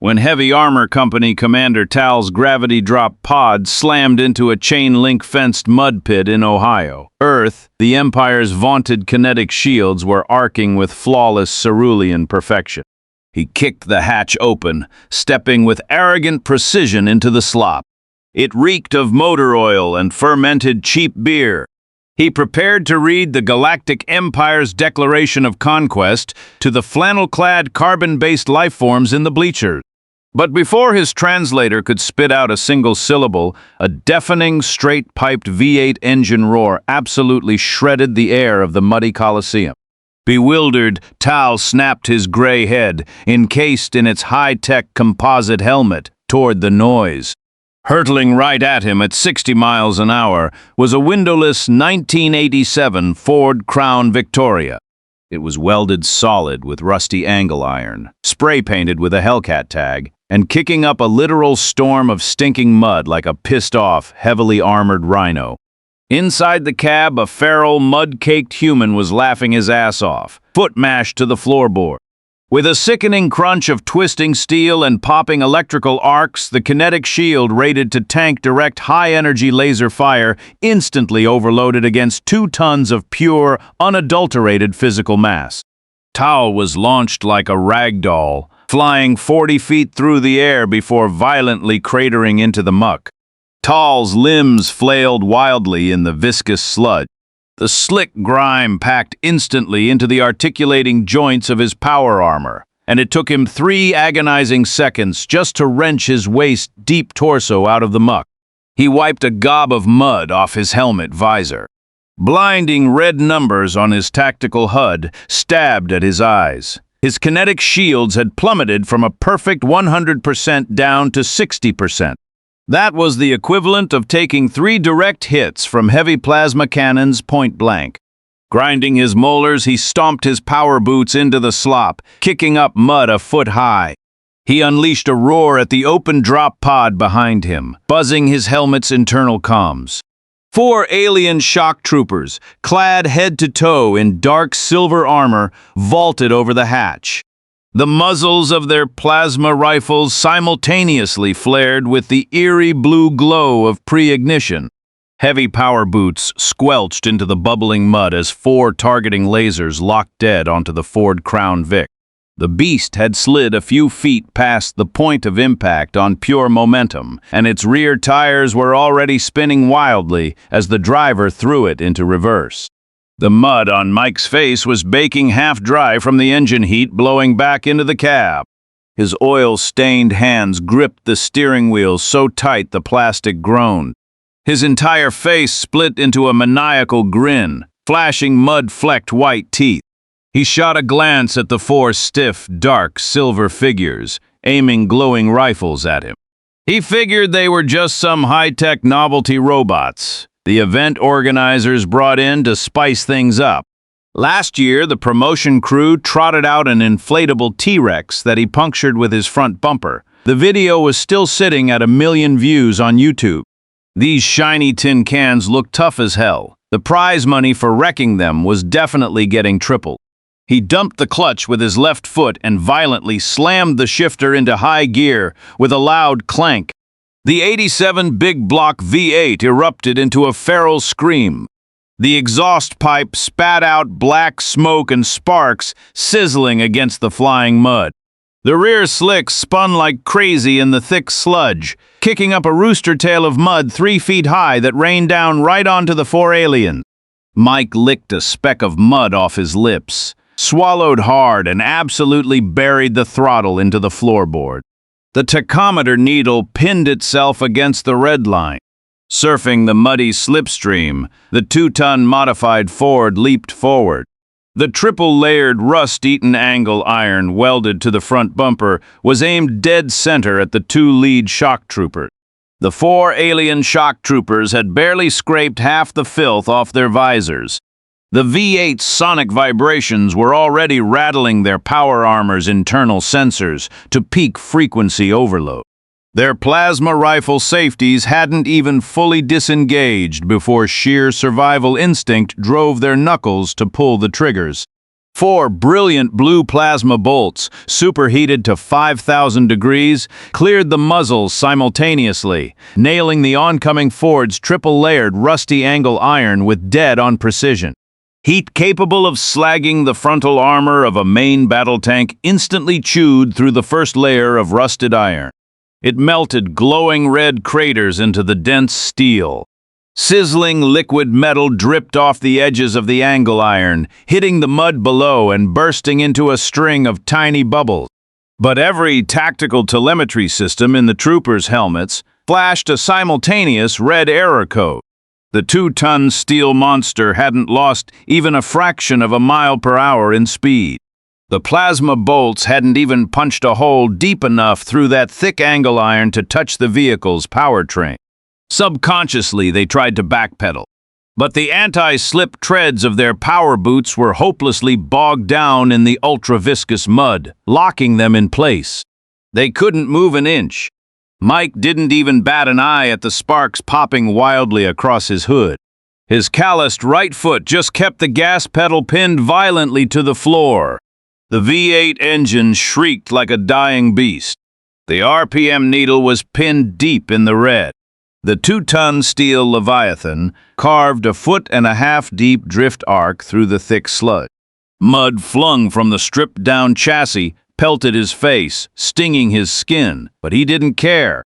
when Heavy Armor Company Commander Tal's gravity drop pod slammed into a chain-link-fenced mud pit in Ohio. Earth, the Empire's vaunted kinetic shields were arcing with flawless cerulean perfection. He kicked the hatch open, stepping with arrogant precision into the slop. It reeked of motor oil and fermented cheap beer. He prepared to read the Galactic Empire's declaration of conquest to the flannel-clad carbon-based lifeforms in the bleachers. But before his translator could spit out a single syllable, a deafening, straight-piped V8 engine roar absolutely shredded the air of the muddy Coliseum. Bewildered, Tal snapped his gray head, encased in its high-tech composite helmet, toward the noise. Hurtling right at him at 60 miles an hour was a windowless 1987 Ford Crown Victoria. It was welded solid with rusty angle iron, spray-painted with a Hellcat tag, and kicking up a literal storm of stinking mud like a pissed-off, heavily armored rhino. Inside the cab, a feral, mud-caked human was laughing his ass off, foot mashed to the floorboard. With a sickening crunch of twisting steel and popping electrical arcs, the kinetic shield rated to tank direct high-energy laser fire instantly overloaded against 2 tons of pure, unadulterated physical mass. Tal was launched like a rag doll, flying 40 feet through the air before violently cratering into the muck. Tal's limbs flailed wildly in the viscous sludge. The slick grime packed instantly into the articulating joints of his power armor, and it took him 3 agonizing seconds just to wrench his waist-deep torso out of the muck. He wiped a gob of mud off his helmet visor. Blinding red numbers on his tactical HUD stabbed at his eyes. His kinetic shields had plummeted from a perfect 100% down to 60%. That was the equivalent of taking 3 direct hits from heavy plasma cannons point blank. Grinding his molars, he stomped his power boots into the slop, kicking up mud a foot high. He unleashed a roar at the open drop pod behind him, buzzing his helmet's internal comms. 4 alien shock troopers, clad head to toe in dark silver armor, vaulted over the hatch. The muzzles of their plasma rifles simultaneously flared with the eerie blue glow of pre-ignition. Heavy power boots squelched into the bubbling mud as 4 targeting lasers locked dead onto the Ford Crown Vic. The beast had slid a few feet past the point of impact on pure momentum, and its rear tires were already spinning wildly as the driver threw it into reverse. The mud on Mike's face was baking half dry from the engine heat blowing back into the cab. His oil-stained hands gripped the steering wheel so tight the plastic groaned. His entire face split into a maniacal grin, flashing mud-flecked white teeth. He shot a glance at the 4 stiff, dark, silver figures, aiming glowing rifles at him. He figured they were just some high-tech novelty robots the event organizers brought in to spice things up. Last year, the promotion crew trotted out an inflatable T-Rex that he punctured with his front bumper. The video was still sitting at 1 million views on YouTube. These shiny tin cans looked tough as hell. The prize money for wrecking them was definitely getting tripled. He dumped the clutch with his left foot and violently slammed the shifter into high gear with a loud clank. The 87 big block V8 erupted into a feral scream. The exhaust pipe spat out black smoke and sparks sizzling against the flying mud. The rear slicks spun like crazy in the thick sludge, kicking up a rooster tail of mud 3 feet high that rained down right onto the 4 aliens. Mike licked a speck of mud off his lips, swallowed hard, and absolutely buried the throttle into the floorboard. The tachometer needle pinned itself against the red line. Surfing the muddy slipstream, the 2-ton modified Ford leaped forward. The triple-layered rust-eaten angle iron welded to the front bumper was aimed dead center at the 2 lead shock troopers. The 4 alien shock troopers had barely scraped half the filth off their visors. The V8's sonic vibrations were already rattling their power armor's internal sensors to peak frequency overload. Their plasma rifle safeties hadn't even fully disengaged before sheer survival instinct drove their knuckles to pull the triggers. 4 brilliant blue plasma bolts, superheated to 5,000 degrees, cleared the muzzles simultaneously, nailing the oncoming Ford's triple-layered rusty angle iron with dead-on precision. Heat capable of slagging the frontal armor of a main battle tank instantly chewed through the first layer of rusted iron. It melted glowing red craters into the dense steel. Sizzling liquid metal dripped off the edges of the angle iron, hitting the mud below and bursting into a string of tiny bubbles. But every tactical telemetry system in the troopers' helmets flashed a simultaneous red error code. The 2-ton steel monster hadn't lost even a fraction of a mile per hour in speed. The plasma bolts hadn't even punched a hole deep enough through that thick angle iron to touch the vehicle's powertrain. Subconsciously, they tried to backpedal, but the anti-slip treads of their power boots were hopelessly bogged down in the ultra-viscous mud, locking them in place. They couldn't move an inch. Mike didn't even bat an eye at the sparks popping wildly across his hood. His calloused right foot just kept the gas pedal pinned violently to the floor. The V8 engine shrieked like a dying beast. The RPM needle was pinned deep in the red. The 2-ton steel Leviathan carved a 1.5 foot deep drift arc through the thick sludge. Mud flung from the stripped-down chassis pelted his face, stinging his skin, but he didn't care.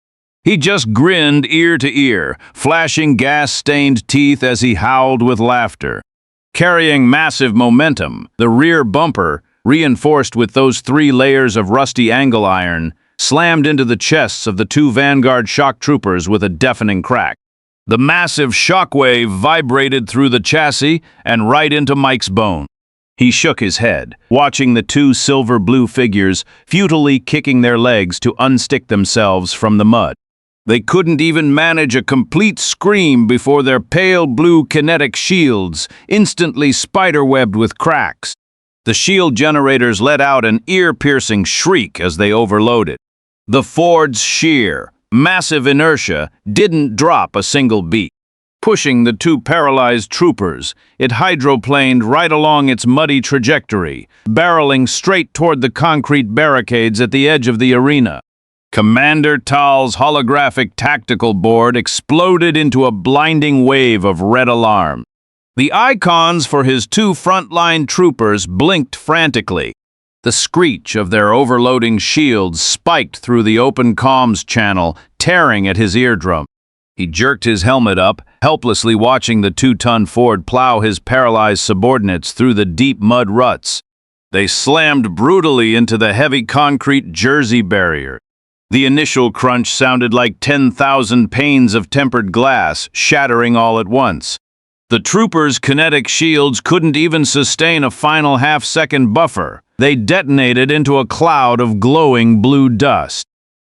He just grinned ear to ear, flashing gas-stained teeth as he howled with laughter. Carrying massive momentum, the rear bumper, reinforced with those 3 layers of rusty angle iron, slammed into the chests of the 2 Vanguard shock troopers with a deafening crack. The massive shockwave vibrated through the chassis and right into Mike's bone. He shook his head, watching the 2 silver-blue figures futilely kicking their legs to unstick themselves from the mud. They couldn't even manage a complete scream before their pale blue kinetic shields instantly spiderwebbed with cracks. The shield generators let out an ear-piercing shriek as they overloaded. The Ford's sheer, massive inertia didn't drop a single beat. Pushing the 2 paralyzed troopers, it hydroplaned right along its muddy trajectory, barreling straight toward the concrete barricades at the edge of the arena. Commander Tal's holographic tactical board exploded into a blinding wave of red alarm. The icons for his 2 frontline troopers blinked frantically. The screech of their overloading shields spiked through the open comms channel, tearing at his eardrum. He jerked his helmet up, helplessly watching the 2-ton Ford plow his paralyzed subordinates through the deep mud ruts. They slammed brutally into the heavy concrete Jersey barrier. The initial crunch sounded like 10,000 panes of tempered glass, shattering all at once. The troopers' kinetic shields couldn't even sustain a final half-second buffer. They detonated into a cloud of glowing blue dust.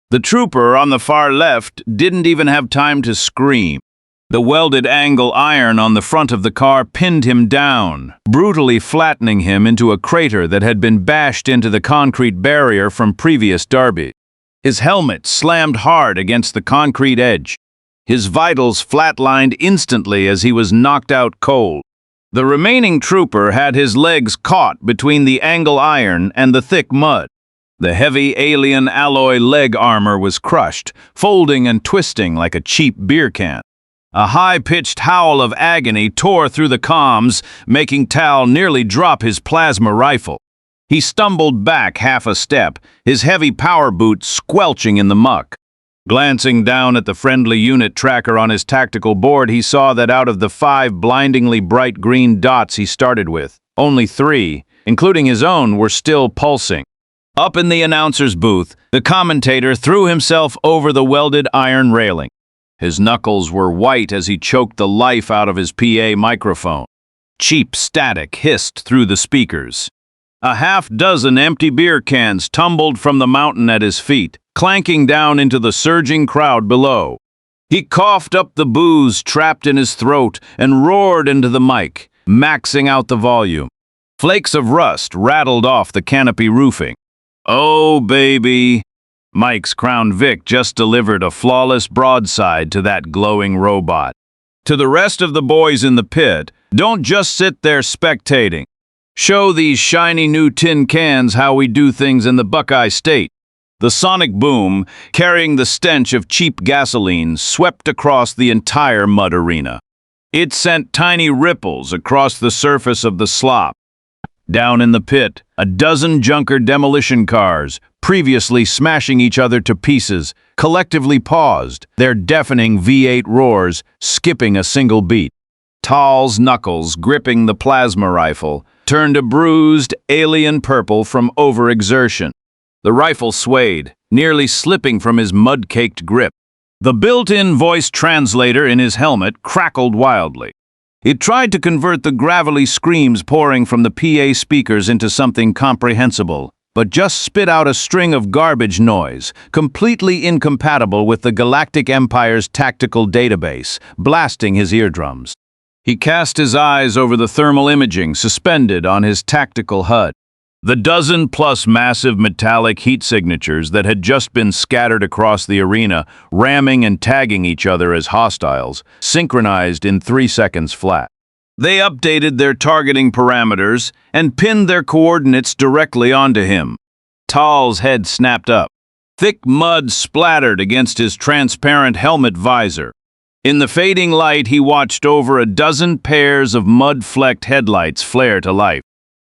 The trooper on the far left didn't even have time to scream. The welded angle iron on the front of the car pinned him down, brutally flattening him into a crater that had been bashed into the concrete barrier from previous derby. His helmet slammed hard against the concrete edge. His vitals flatlined instantly as he was knocked out cold. The remaining trooper had his legs caught between the angle iron and the thick mud. The heavy alien alloy leg armor was crushed, folding and twisting like a cheap beer can. A high-pitched howl of agony tore through the comms, making Tal nearly drop his plasma rifle. He stumbled back half a step, his heavy power boot squelching in the muck. Glancing down at the friendly unit tracker on his tactical board, he saw that out of the 5 blindingly bright green dots he started with, only 3, including his own, were still pulsing. Up in the announcer's booth, the commentator threw himself over the welded iron railing. His knuckles were white as he choked the life out of his PA microphone. Cheap static hissed through the speakers. A half-dozen empty beer cans tumbled from the mountain at his feet, clanking down into the surging crowd below. He coughed up the booze trapped in his throat and roared into the mic, maxing out the volume. Flakes of rust rattled off the canopy roofing. "Oh, baby." Mike's Crown Vic just delivered a flawless broadside to that glowing robot. To the rest of the boys in the pit, don't just sit there spectating. Show these shiny new tin cans how we do things in the Buckeye State. The sonic boom, carrying the stench of cheap gasoline, swept across the entire mud arena. It sent tiny ripples across the surface of the slop. Down in the pit, a dozen junker demolition cars, previously smashing each other to pieces, collectively paused, their deafening V8 roars skipping a single beat. Tal's knuckles, gripping the plasma rifle, turned a bruised, alien purple from overexertion. The rifle swayed, nearly slipping from his mud-caked grip. The built-in voice translator in his helmet crackled wildly. It tried to convert the gravelly screams pouring from the PA speakers into something comprehensible, but just spit out a string of garbage noise, completely incompatible with the Galactic Empire's tactical database, blasting his eardrums. He cast his eyes over the thermal imaging suspended on his tactical HUD. The dozen-plus massive metallic heat signatures that had just been scattered across the arena, ramming and tagging each other as hostiles, synchronized in 3 seconds flat. They updated their targeting parameters and pinned their coordinates directly onto him. Tal's head snapped up. Thick mud splattered against his transparent helmet visor. In the fading light, he watched over a dozen pairs of mud-flecked headlights flare to life.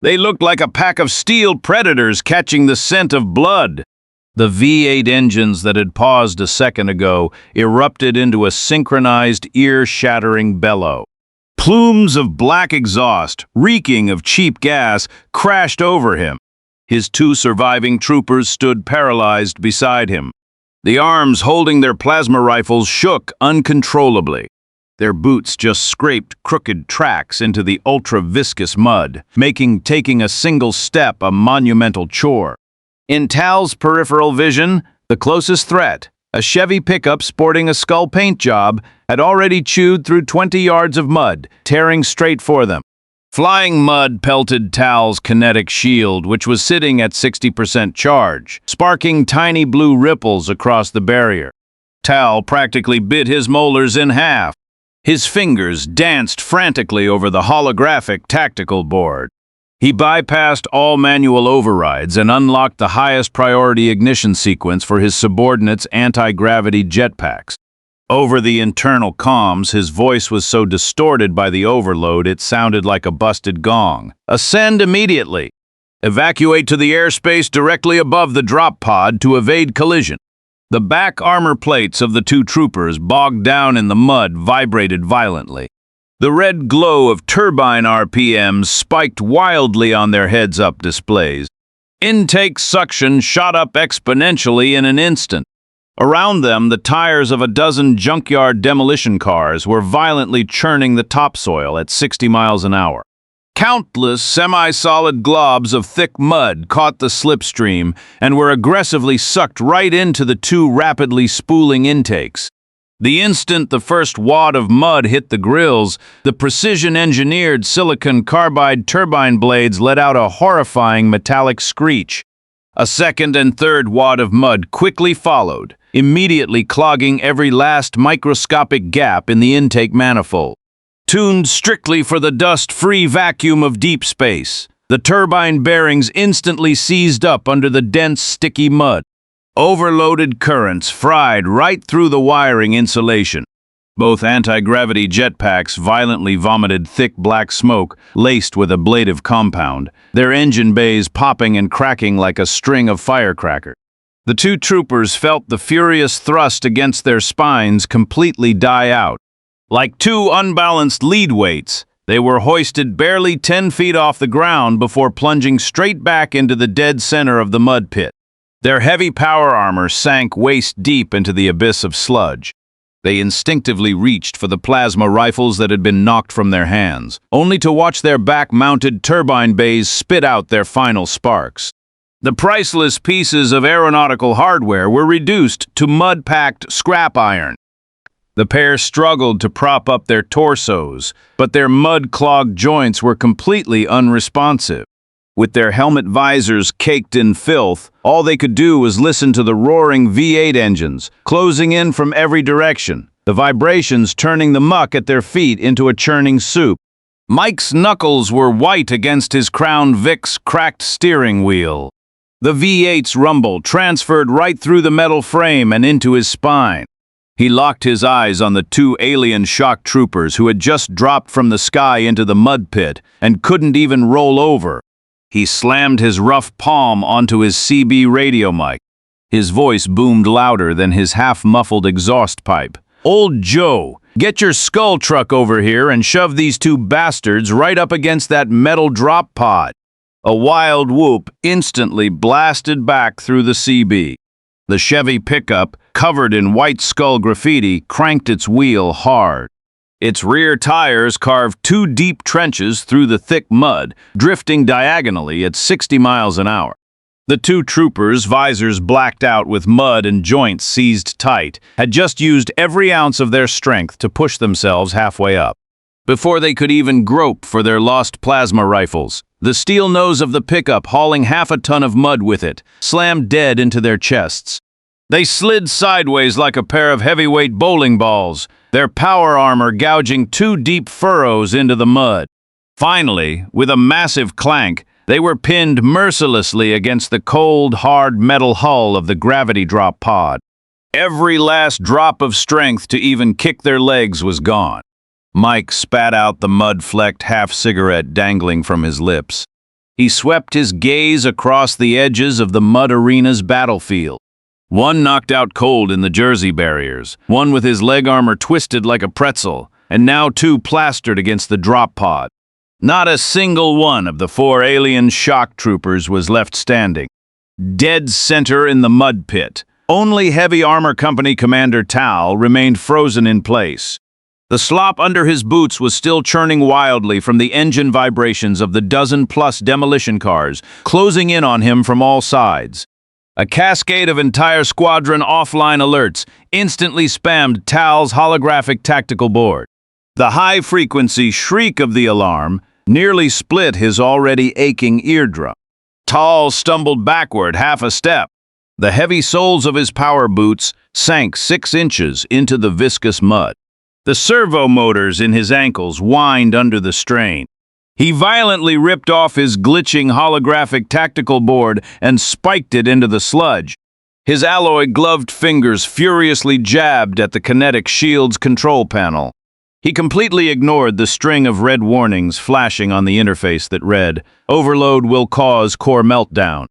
They looked like a pack of steel predators catching the scent of blood. The V8 engines that had paused a second ago erupted into a synchronized, ear-shattering bellow. Plumes of black exhaust, reeking of cheap gas, crashed over him. His 2 surviving troopers stood paralyzed beside him. The arms holding their plasma rifles shook uncontrollably. Their boots just scraped crooked tracks into the ultra-viscous mud, making taking a single step a monumental chore. In Tal's peripheral vision, the closest threat, a Chevy pickup sporting a skull paint job, had already chewed through 20 yards of mud, tearing straight for them. Flying mud pelted Tal's kinetic shield, which was sitting at 60% charge, sparking tiny blue ripples across the barrier. Tal practically bit his molars in half. His fingers danced frantically over the holographic tactical board. He bypassed all manual overrides and unlocked the highest priority ignition sequence for his subordinates' anti-gravity jetpacks. Over the internal comms, his voice was so distorted by the overload it sounded like a busted gong. Ascend immediately. Evacuate to the airspace directly above the drop pod to evade collision. The back armor plates of the 2 troopers, bogged down in the mud, vibrated violently. The red glow of turbine RPMs spiked wildly on their heads-up displays. Intake suction shot up exponentially in an instant. Around them, the tires of a dozen junkyard demolition cars were violently churning the topsoil at 60 miles an hour. Countless semi-solid globs of thick mud caught the slipstream and were aggressively sucked right into the 2 rapidly spooling intakes. The instant the first wad of mud hit the grills, the precision-engineered silicon carbide turbine blades let out a horrifying metallic screech. A second and third wad of mud quickly followed, immediately clogging every last microscopic gap in the intake manifold. Tuned strictly for the dust-free vacuum of deep space, the turbine bearings instantly seized up under the dense, sticky mud. Overloaded currents fried right through the wiring insulation. Both anti-gravity jetpacks violently vomited thick black smoke laced with ablative compound, their engine bays popping and cracking like a string of firecrackers. The 2 troopers felt the furious thrust against their spines completely die out. Like 2 unbalanced lead weights, they were hoisted barely 10 feet off the ground before plunging straight back into the dead center of the mud pit. Their heavy power armor sank waist-deep into the abyss of sludge. They instinctively reached for the plasma rifles that had been knocked from their hands, only to watch their back-mounted turbine bays spit out their final sparks. The priceless pieces of aeronautical hardware were reduced to mud-packed scrap iron. The pair struggled to prop up their torsos, but their mud-clogged joints were completely unresponsive. With their helmet visors caked in filth, all they could do was listen to the roaring V8 engines, closing in from every direction, the vibrations turning the muck at their feet into a churning soup. Mike's knuckles were white against his Crown Vic's cracked steering wheel. The V8's rumble transferred right through the metal frame and into his spine. He locked his eyes on the two alien shock troopers who had just dropped from the sky into the mud pit and couldn't even roll over. He slammed his rough palm onto his CB radio mic. His voice boomed louder than his half-muffled exhaust pipe. "Old Joe, get your skull truck over here and shove these two bastards right up against that metal drop pod." A wild whoop instantly blasted back through the CB. The Chevy pickup, covered in white skull graffiti, cranked its wheel hard. Its rear tires carved two deep trenches through the thick mud, drifting diagonally at 60 miles an hour. The two troopers, visors blacked out with mud and joints seized tight, had just used every ounce of their strength to push themselves halfway up. Before they could even grope for their lost plasma rifles, the steel nose of the pickup, hauling half a ton of mud with it, slammed dead into their chests. They slid sideways like a pair of heavyweight bowling balls, their power armor gouging two deep furrows into the mud. Finally, with a massive clank, they were pinned mercilessly against the cold, hard metal hull of the gravity drop pod. Every last drop of strength to even kick their legs was gone. Mike spat out the mud-flecked half-cigarette dangling from his lips. He swept his gaze across the edges of the mud arena's battlefield. One knocked out cold in the Jersey barriers, one with his leg armor twisted like a pretzel, and now two plastered against the drop pod. Not a single one of the four alien shock troopers was left standing. Dead center in the mud pit, only Heavy Armor Company Commander Tal remained frozen in place. The slop under his boots was still churning wildly from the engine vibrations of the dozen-plus demolition cars, closing in on him from all sides. A cascade of entire squadron offline alerts instantly spammed Tal's holographic tactical board. The high-frequency shriek of the alarm nearly split his already aching eardrum. Tal stumbled backward half a step. The heavy soles of his power boots sank 6 inches into the viscous mud. The servo motors in his ankles whined under the strain. He violently ripped off his glitching holographic tactical board and spiked it into the sludge. His alloy-gloved fingers furiously jabbed at the kinetic shield's control panel. He completely ignored the string of red warnings flashing on the interface that read, "Overload will cause core meltdown."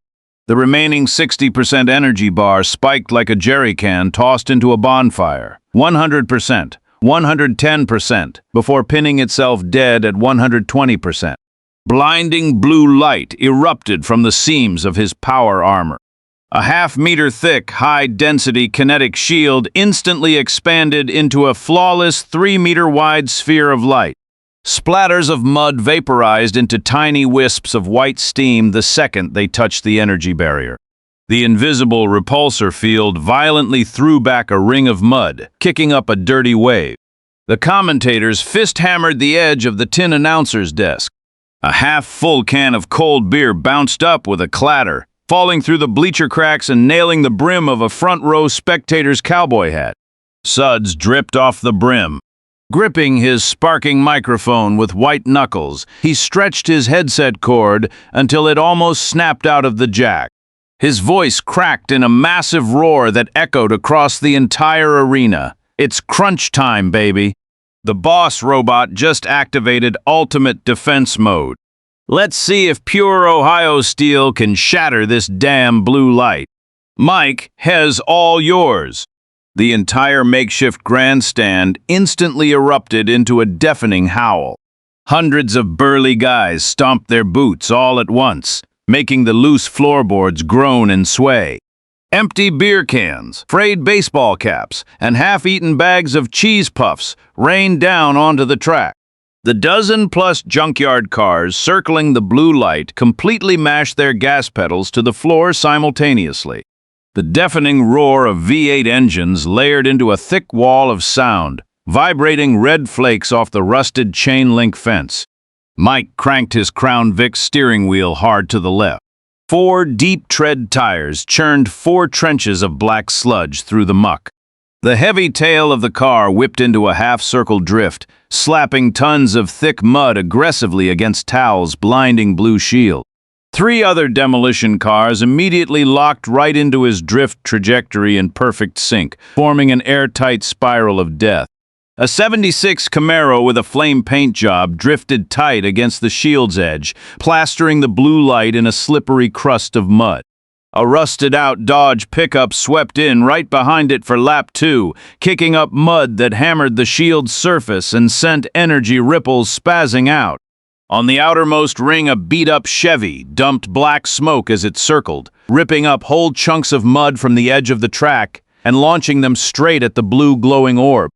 The remaining 60% energy bar spiked like a jerry can tossed into a bonfire. 100%. 110%, before pinning itself dead at 120%. Blinding blue light erupted from the seams of his power armor. A half-meter thick, high-density kinetic shield instantly expanded into a flawless 3-meter-wide sphere of light. Splatters of mud vaporized into tiny wisps of white steam the second they touched the energy barrier. The invisible repulsor field violently threw back a ring of mud, kicking up a dirty wave. The commentators fist-hammered the edge of the tin announcer's desk. A half-full can of cold beer bounced up with a clatter, falling through the bleacher cracks and nailing the brim of a front-row spectator's cowboy hat. Suds dripped off the brim. Gripping his sparking microphone with white knuckles, he stretched his headset cord until it almost snapped out of the jack. His voice cracked in a massive roar that echoed across the entire arena. "It's crunch time, baby." The boss robot just activated ultimate defense mode. "Let's see if pure Ohio steel can shatter this damn blue light." "Mike, has all yours." The entire makeshift grandstand instantly erupted into a deafening howl. Hundreds of burly guys stomped their boots all at once, making the loose floorboards groan and sway. Empty beer cans, frayed baseball caps, and half-eaten bags of cheese puffs rained down onto the track. The dozen-plus junkyard cars circling the blue light completely mashed their gas pedals to the floor simultaneously. The deafening roar of V8 engines layered into a thick wall of sound, vibrating red flakes off the rusted chain-link fence. Mike cranked his Crown Vic steering wheel hard to the left. 4 deep tread tires churned 4 trenches of black sludge through the muck. The heavy tail of the car whipped into a half-circle drift, slapping tons of thick mud aggressively against Tal's blinding blue shield. 3 other demolition cars immediately locked right into his drift trajectory in perfect sync, forming an airtight spiral of death. A '76 Camaro with a flame paint job drifted tight against the shield's edge, plastering the blue light in a slippery crust of mud. A rusted-out Dodge pickup swept in right behind it for lap 2, kicking up mud that hammered the shield's surface and sent energy ripples spazzing out. On the outermost ring, a beat-up Chevy dumped black smoke as it circled, ripping up whole chunks of mud from the edge of the track and launching them straight at the blue glowing orb.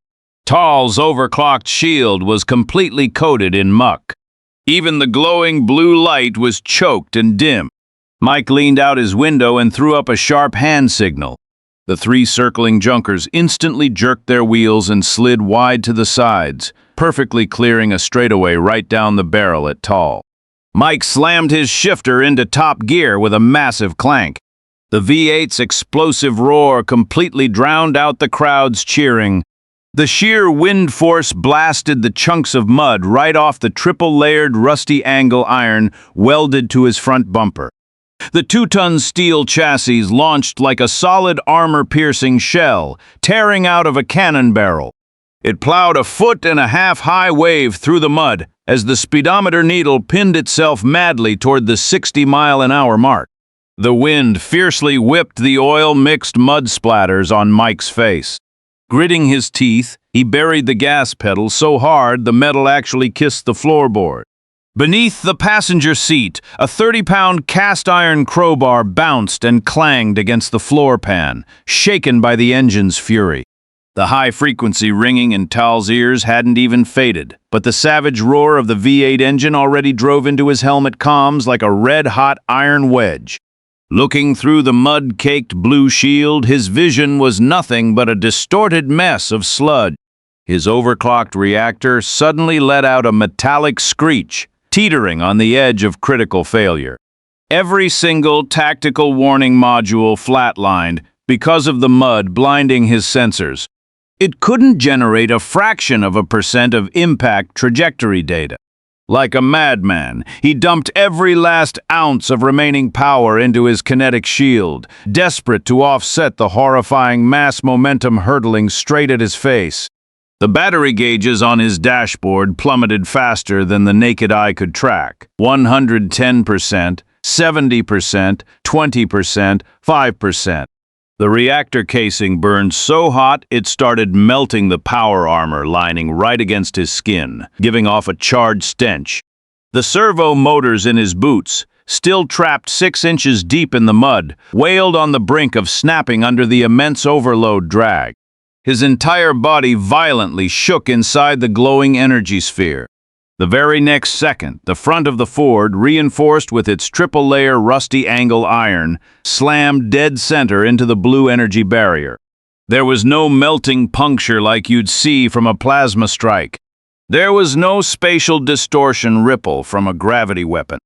Tal's overclocked shield was completely coated in muck. Even the glowing blue light was choked and dim. Mike leaned out his window and threw up a sharp hand signal. The 3 circling junkers instantly jerked their wheels and slid wide to the sides, perfectly clearing a straightaway right down the barrel at Tal. Mike slammed his shifter into top gear with a massive clank. The V8's explosive roar completely drowned out the crowd's cheering. The sheer wind force blasted the chunks of mud right off the triple-layered rusty angle iron welded to his front bumper. The 2-ton steel chassis launched like a solid armor-piercing shell, tearing out of a cannon barrel. It plowed a 1.5-foot high wave through the mud as the speedometer needle pinned itself madly toward the 60-mile-an-hour mark. The wind fiercely whipped the oil-mixed mud splatters on Mike's face. Gritting his teeth, he buried the gas pedal so hard the metal actually kissed the floorboard. Beneath the passenger seat, a 30-pound cast-iron crowbar bounced and clanged against the floor pan, shaken by the engine's fury. The high-frequency ringing in Tal's ears hadn't even faded, but the savage roar of the V8 engine already drove into his helmet comms like a red-hot iron wedge. Looking through the mud-caked blue shield, his vision was nothing but a distorted mess of sludge. His overclocked reactor suddenly let out a metallic screech, teetering on the edge of critical failure. Every single tactical warning module flatlined because of the mud blinding his sensors. It couldn't generate a fraction of a % of impact trajectory data. Like a madman, he dumped every last ounce of remaining power into his kinetic shield, desperate to offset the horrifying mass momentum hurtling straight at his face. The battery gauges on his dashboard plummeted faster than the naked eye could track. 110%, 70%, 20%, 5%. The reactor casing burned so hot it started melting the power armor lining right against his skin, giving off a charred stench. The servo motors in his boots, still trapped 6 inches deep in the mud, wailed on the brink of snapping under the immense overload drag. His entire body violently shook inside the glowing energy sphere. The very next second, the front of the Ford, reinforced with its triple-layer rusty angle iron, slammed dead center into the blue energy barrier. There was no melting puncture like you'd see from a plasma strike. There was no spatial distortion ripple from a gravity weapon.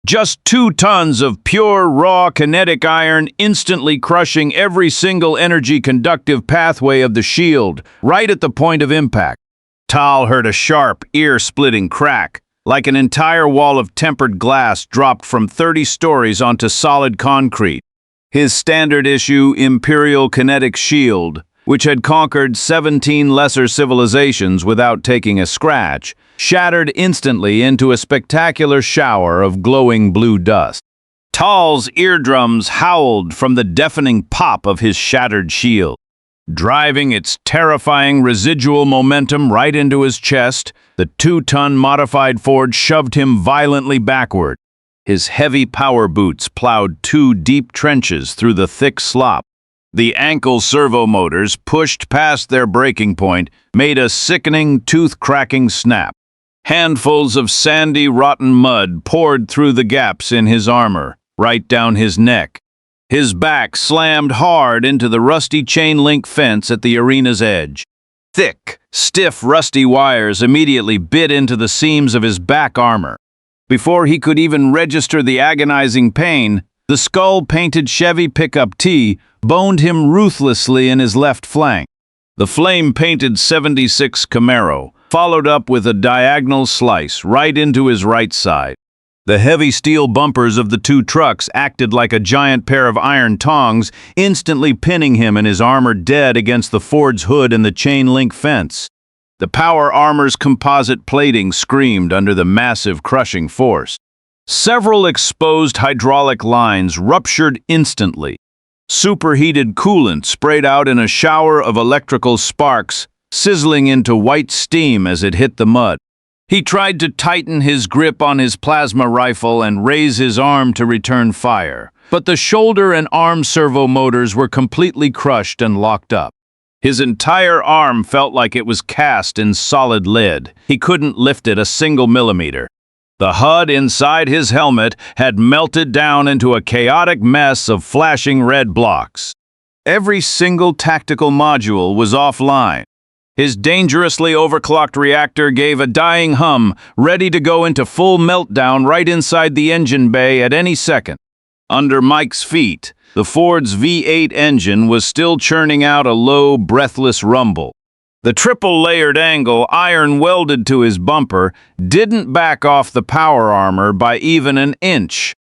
Just 2 tons of pure, raw kinetic iron instantly crushing every single energy-conductive pathway of the shield, right at the point of impact. Tal heard a sharp, ear-splitting crack, like an entire wall of tempered glass dropped from 30 stories onto solid concrete. His standard-issue Imperial Kinetic Shield, which had conquered 17 lesser civilizations without taking a scratch, shattered instantly into a spectacular shower of glowing blue dust. Tal's eardrums howled from the deafening pop of his shattered shield. Driving its terrifying residual momentum right into his chest, the 2-ton modified Ford shoved him violently backward. His heavy power boots plowed 2 deep trenches through the thick slop. The ankle servo motors, pushed past their breaking point, made a sickening, tooth-cracking snap. Handfuls of sandy, rotten mud poured through the gaps in his armor, right down his neck. His back slammed hard into the rusty chain-link fence at the arena's edge. Thick, stiff, rusty wires immediately bit into the seams of his back armor. Before he could even register the agonizing pain, the skull-painted Chevy pickup T boned him ruthlessly in his left flank. The flame-painted '76 Camaro, followed up with a diagonal slice right into his right side. The heavy steel bumpers of the two trucks acted like a giant pair of iron tongs, instantly pinning him and his armor dead against the Ford's hood and the chain-link fence. The power armor's composite plating screamed under the massive crushing force. Several exposed hydraulic lines ruptured instantly. Superheated coolant sprayed out in a shower of electrical sparks, sizzling into white steam as it hit the mud. He tried to tighten his grip on his plasma rifle and raise his arm to return fire, but the shoulder and arm servo motors were completely crushed and locked up. His entire arm felt like it was cast in solid lead. He couldn't lift it a single millimeter. The HUD inside his helmet had melted down into a chaotic mess of flashing red blocks. Every single tactical module was offline. His dangerously overclocked reactor gave a dying hum, ready to go into full meltdown right inside the engine bay at any second. Under Mike's feet, the Ford's V8 engine was still churning out a low, breathless rumble. The triple-layered angle, iron welded to his bumper, didn't back off the power armor by even an inch.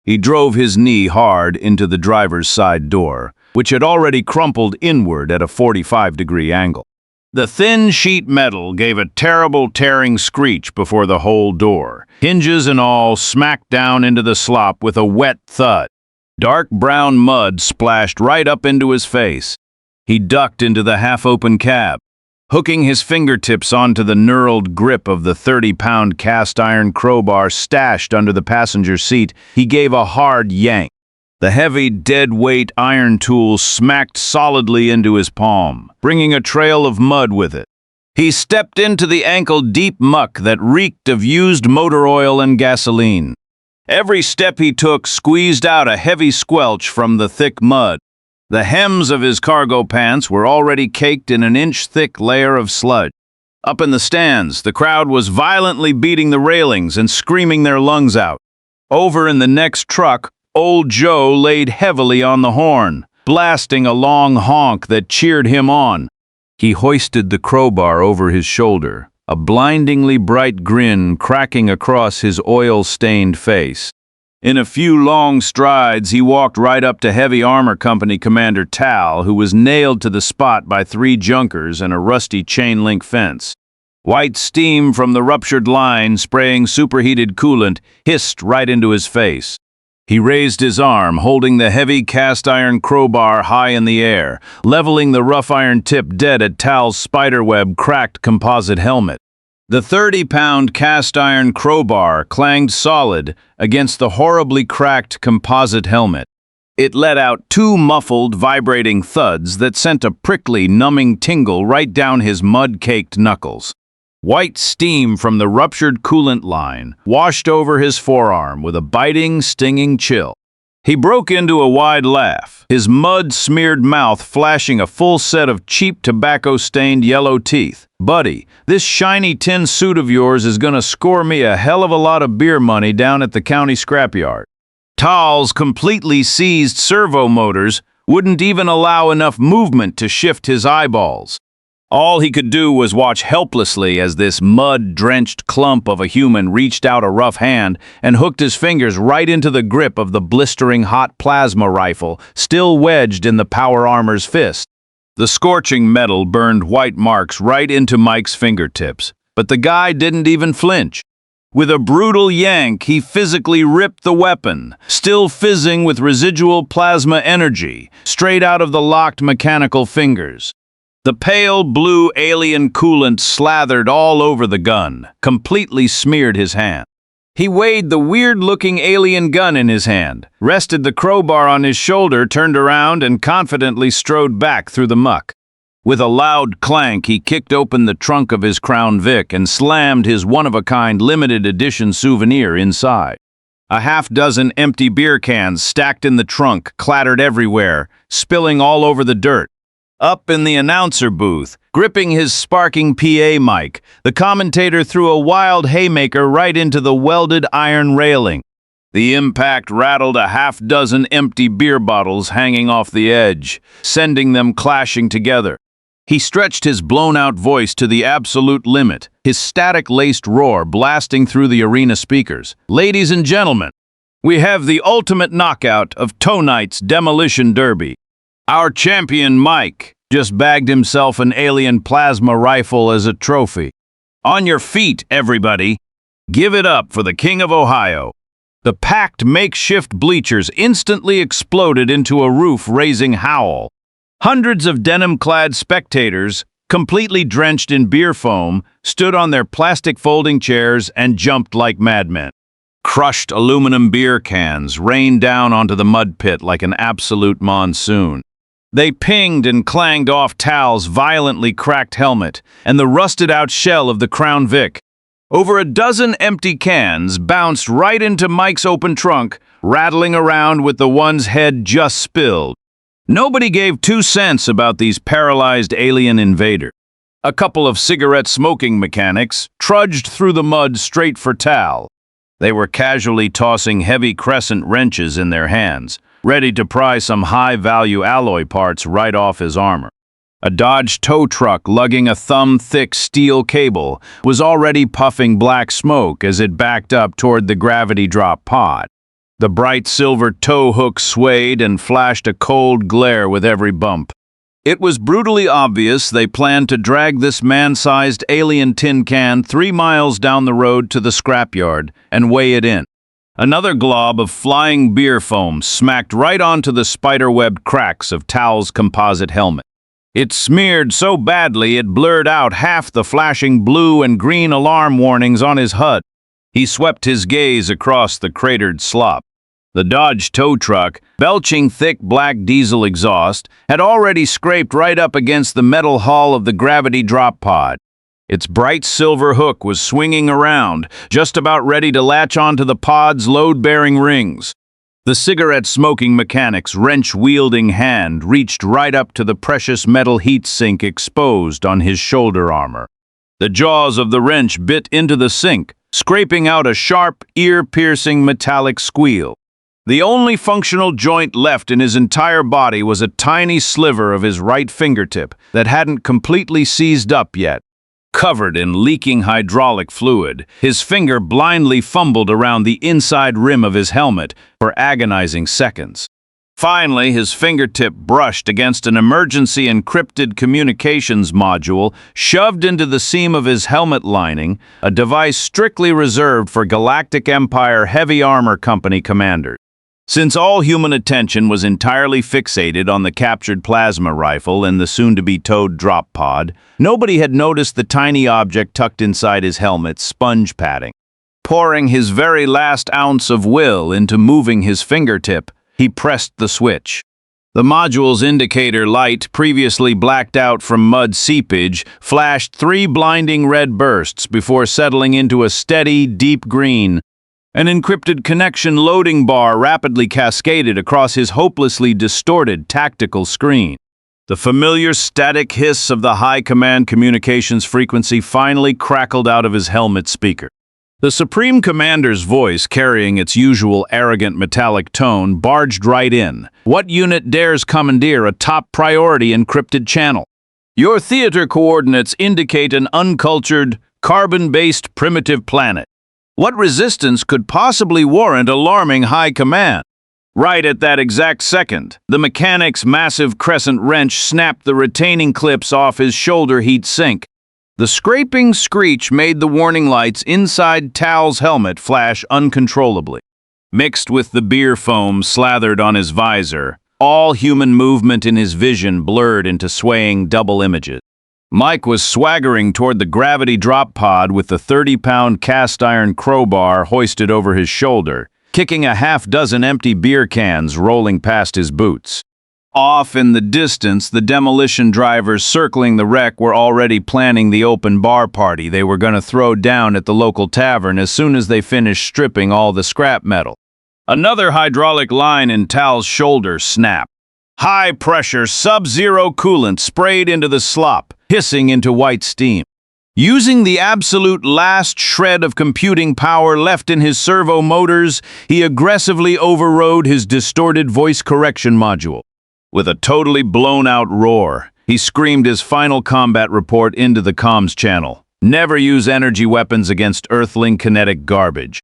He drove his knee hard into the driver's side door, which had already crumpled inward at a 45-degree angle. The thin sheet metal gave a terrible tearing screech before the whole door. Hinges and all smacked down into the slop with a wet thud. Dark brown mud splashed right up into his face. He ducked into the half-open cab. Hooking his fingertips onto the knurled grip of the 30-pound cast-iron crowbar stashed under the passenger seat, he gave a hard yank. The heavy, dead-weight iron tool smacked solidly into his palm, bringing a trail of mud with it. He stepped into the ankle-deep muck that reeked of used motor oil and gasoline. Every step he took squeezed out a heavy squelch from the thick mud. The hems of his cargo pants were already caked in an inch-thick layer of sludge. Up in the stands, the crowd was violently beating the railings and screaming their lungs out. Over in the next truck, Old Joe laid heavily on the horn, blasting a long honk that cheered him on. He hoisted the crowbar over his shoulder, a blindingly bright grin cracking across his oil-stained face. In a few long strides, he walked right up to Heavy Armor Company Commander Tal, who was nailed to the spot by 3 junkers and a rusty chain-link fence. White steam from the ruptured line, spraying superheated coolant, hissed right into his face. He raised his arm, holding the heavy cast-iron crowbar high in the air, leveling the rough iron tip dead at Tal's spiderweb cracked composite helmet. The 30-pound cast-iron crowbar clanged solid against the horribly cracked composite helmet. It let out 2 muffled, vibrating thuds that sent a prickly, numbing tingle right down his mud-caked knuckles. White steam from the ruptured coolant line washed over his forearm with a biting, stinging chill. He broke into a wide laugh, his mud-smeared mouth flashing a full set of cheap tobacco-stained yellow teeth. "Buddy, this shiny tin suit of yours is gonna score me a hell of a lot of beer money down at the county scrapyard." Tal's completely seized servo motors wouldn't even allow enough movement to shift his eyeballs. All he could do was watch helplessly as this mud-drenched clump of a human reached out a rough hand and hooked his fingers right into the grip of the blistering hot plasma rifle still wedged in the power armor's fist. The scorching metal burned white marks right into Mike's fingertips, but the guy didn't even flinch. With a brutal yank, he physically ripped the weapon, still fizzing with residual plasma energy, straight out of the locked mechanical fingers. The pale blue alien coolant slathered all over the gun, completely smeared his hand. He weighed the weird-looking alien gun in his hand, rested the crowbar on his shoulder, turned around, and confidently strode back through the muck. With a loud clank, he kicked open the trunk of his Crown Vic and slammed his one-of-a-kind limited-edition souvenir inside. A half-dozen empty beer cans stacked in the trunk clattered everywhere, spilling all over the dirt. Up in the announcer booth, gripping his sparking PA mic, the commentator threw a wild haymaker right into the welded iron railing. The impact rattled a half-dozen empty beer bottles hanging off the edge, sending them clashing together. He stretched his blown-out voice to the absolute limit, his static-laced roar blasting through the arena speakers. "Ladies and gentlemen, we have the ultimate knockout of Tonight's Demolition Derby. Our champion, Mike, just bagged himself an alien plasma rifle as a trophy. On your feet, everybody! Give it up for the King of Ohio." The packed makeshift bleachers instantly exploded into a roof-raising howl. Hundreds of denim-clad spectators, completely drenched in beer foam, stood on their plastic folding chairs and jumped like madmen. Crushed aluminum beer cans rained down onto the mud pit like an absolute monsoon. They pinged and clanged off Tal's violently cracked helmet and the rusted-out shell of the Crown Vic. Over a dozen empty cans bounced right into Mike's open trunk, rattling around with the one's head just spilled. Nobody gave 2 cents about these paralyzed alien invaders. A couple of cigarette-smoking mechanics trudged through the mud straight for Tal. They were casually tossing heavy crescent wrenches in their hands, ready to pry some high-value alloy parts right off his armor. A Dodge tow truck lugging a thumb-thick steel cable was already puffing black smoke as it backed up toward the gravity drop pod. The bright silver tow hook swayed and flashed a cold glare with every bump. It was brutally obvious they planned to drag this man-sized alien tin can 3 miles down the road to the scrapyard and weigh it in. Another glob of flying beer foam smacked right onto the spider-webbed cracks of Tal's composite helmet. It smeared so badly it blurred out half the flashing blue and green alarm warnings on his HUD. He swept his gaze across the cratered slop. The Dodge tow truck, belching thick black diesel exhaust, had already scraped right up against the metal hull of the gravity drop pod. Its bright silver hook was swinging around, just about ready to latch onto the pod's load-bearing rings. The cigarette-smoking mechanic's wrench-wielding hand reached right up to the precious metal heat sink exposed on his shoulder armor. The jaws of the wrench bit into the sink, scraping out a sharp, ear-piercing metallic squeal. The only functional joint left in his entire body was a tiny sliver of his right fingertip that hadn't completely seized up yet. Covered in leaking hydraulic fluid, his finger blindly fumbled around the inside rim of his helmet for agonizing seconds. Finally, his fingertip brushed against an emergency encrypted communications module shoved into the seam of his helmet lining, a device strictly reserved for Galactic Empire Heavy Armor Company commanders. Since all human attention was entirely fixated on the captured plasma rifle and the soon-to-be-towed drop pod, nobody had noticed the tiny object tucked inside his helmet's sponge padding. Pouring his very last ounce of will into moving his fingertip, he pressed the switch. The module's indicator light, previously blacked out from mud seepage, flashed 3 blinding red bursts before settling into a steady, deep green. An encrypted connection loading bar rapidly cascaded across his hopelessly distorted tactical screen. The familiar static hiss of the high command communications frequency finally crackled out of his helmet speaker. The Supreme Commander's voice, carrying its usual arrogant metallic tone, barged right in. "What unit dares commandeer a top priority encrypted channel? Your theater coordinates indicate an uncultured, carbon-based primitive planet. What resistance could possibly warrant alarming high command?" Right at that exact second, the mechanic's massive crescent wrench snapped the retaining clips off his shoulder heat sink. The scraping screech made the warning lights inside Tal's helmet flash uncontrollably. Mixed with the beer foam slathered on his visor, all human movement in his vision blurred into swaying double images. Mike was swaggering toward the gravity drop pod with the 30-pound cast-iron crowbar hoisted over his shoulder, kicking a half-dozen empty beer cans rolling past his boots. Off in the distance, the demolition drivers circling the wreck were already planning the open bar party they were going to throw down at the local tavern as soon as they finished stripping all the scrap metal. Another hydraulic line in Tal's shoulder snapped. High-pressure, sub-zero coolant sprayed into the slop, hissing into white steam. Using the absolute last shred of computing power left in his servo motors, he aggressively overrode his distorted voice correction module. With a totally blown-out roar, He screamed his final combat report into the comms channel. Never use energy weapons against Earthling kinetic garbage.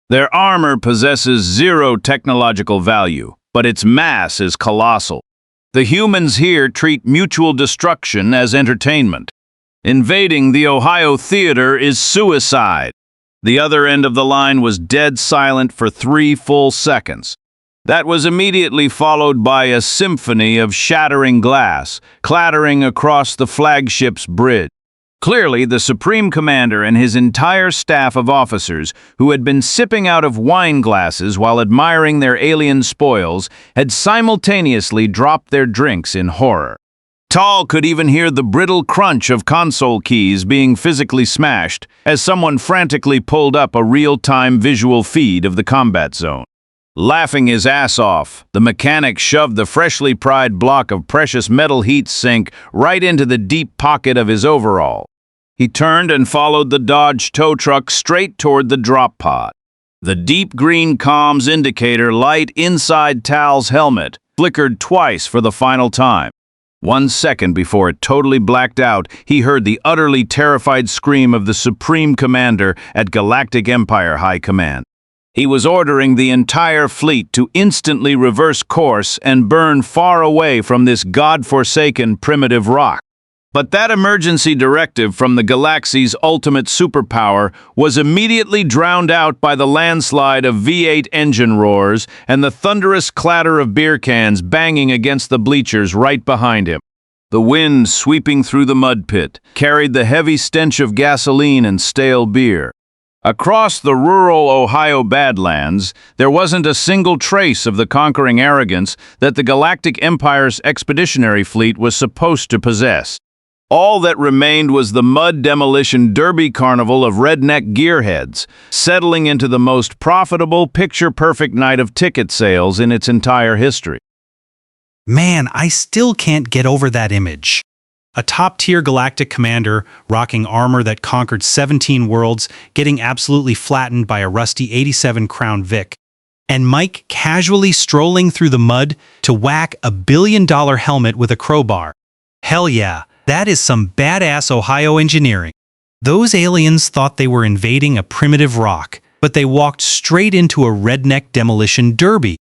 Their armor possesses zero technological value, but its mass is colossal. The humans here treat mutual destruction as entertainment. Invading the Ohio theater is suicide. The other end of the line was dead silent for 3 full seconds. That was immediately followed by a symphony of shattering glass, clattering across the flagship's bridge. Clearly, the Supreme Commander and his entire staff of officers, who had been sipping out of wine glasses while admiring their alien spoils, had simultaneously dropped their drinks in horror. Tal could even hear the brittle crunch of console keys being physically smashed as someone frantically pulled up a real-time visual feed of the combat zone. Laughing his ass off, the mechanic shoved the freshly pried block of precious metal heat sink right into the deep pocket of his overall. He turned and followed the Dodge tow truck straight toward the drop pod. The deep green comms indicator light inside Tal's helmet flickered twice for the final time. 1 second before it totally blacked out, he heard the utterly terrified scream of the Supreme Commander at Galactic Empire High Command. He was ordering the entire fleet to instantly reverse course and burn far away from this god-forsaken primitive rock. But that emergency directive from the galaxy's ultimate superpower was immediately drowned out by the landslide of V8 engine roars and the thunderous clatter of beer cans banging against the bleachers right behind him. The wind sweeping through the mud pit carried the heavy stench of gasoline and stale beer. Across the rural Ohio Badlands, there wasn't a single trace of the conquering arrogance that the Galactic Empire's expeditionary fleet was supposed to possess. All that remained was the mud demolition derby carnival of redneck gearheads, settling into the most profitable, picture-perfect night of ticket sales in its entire history. Man, I still can't get over that image. A top-tier galactic commander rocking armor that conquered 17 worlds, getting absolutely flattened by a rusty 87 Crown Vic, and Mike casually strolling through the mud to whack a billion-dollar helmet with a crowbar. Hell yeah, that is some badass Ohio engineering. Those aliens thought they were invading a primitive rock, but they walked straight into a redneck demolition derby.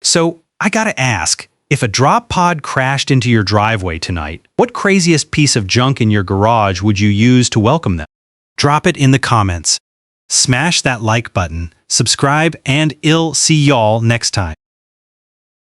So, I gotta ask, if a drop pod crashed into your driveway tonight, what craziest piece of junk in your garage would you use to welcome them? Drop it in the comments. Smash that like button, subscribe, and I'll see y'all next time.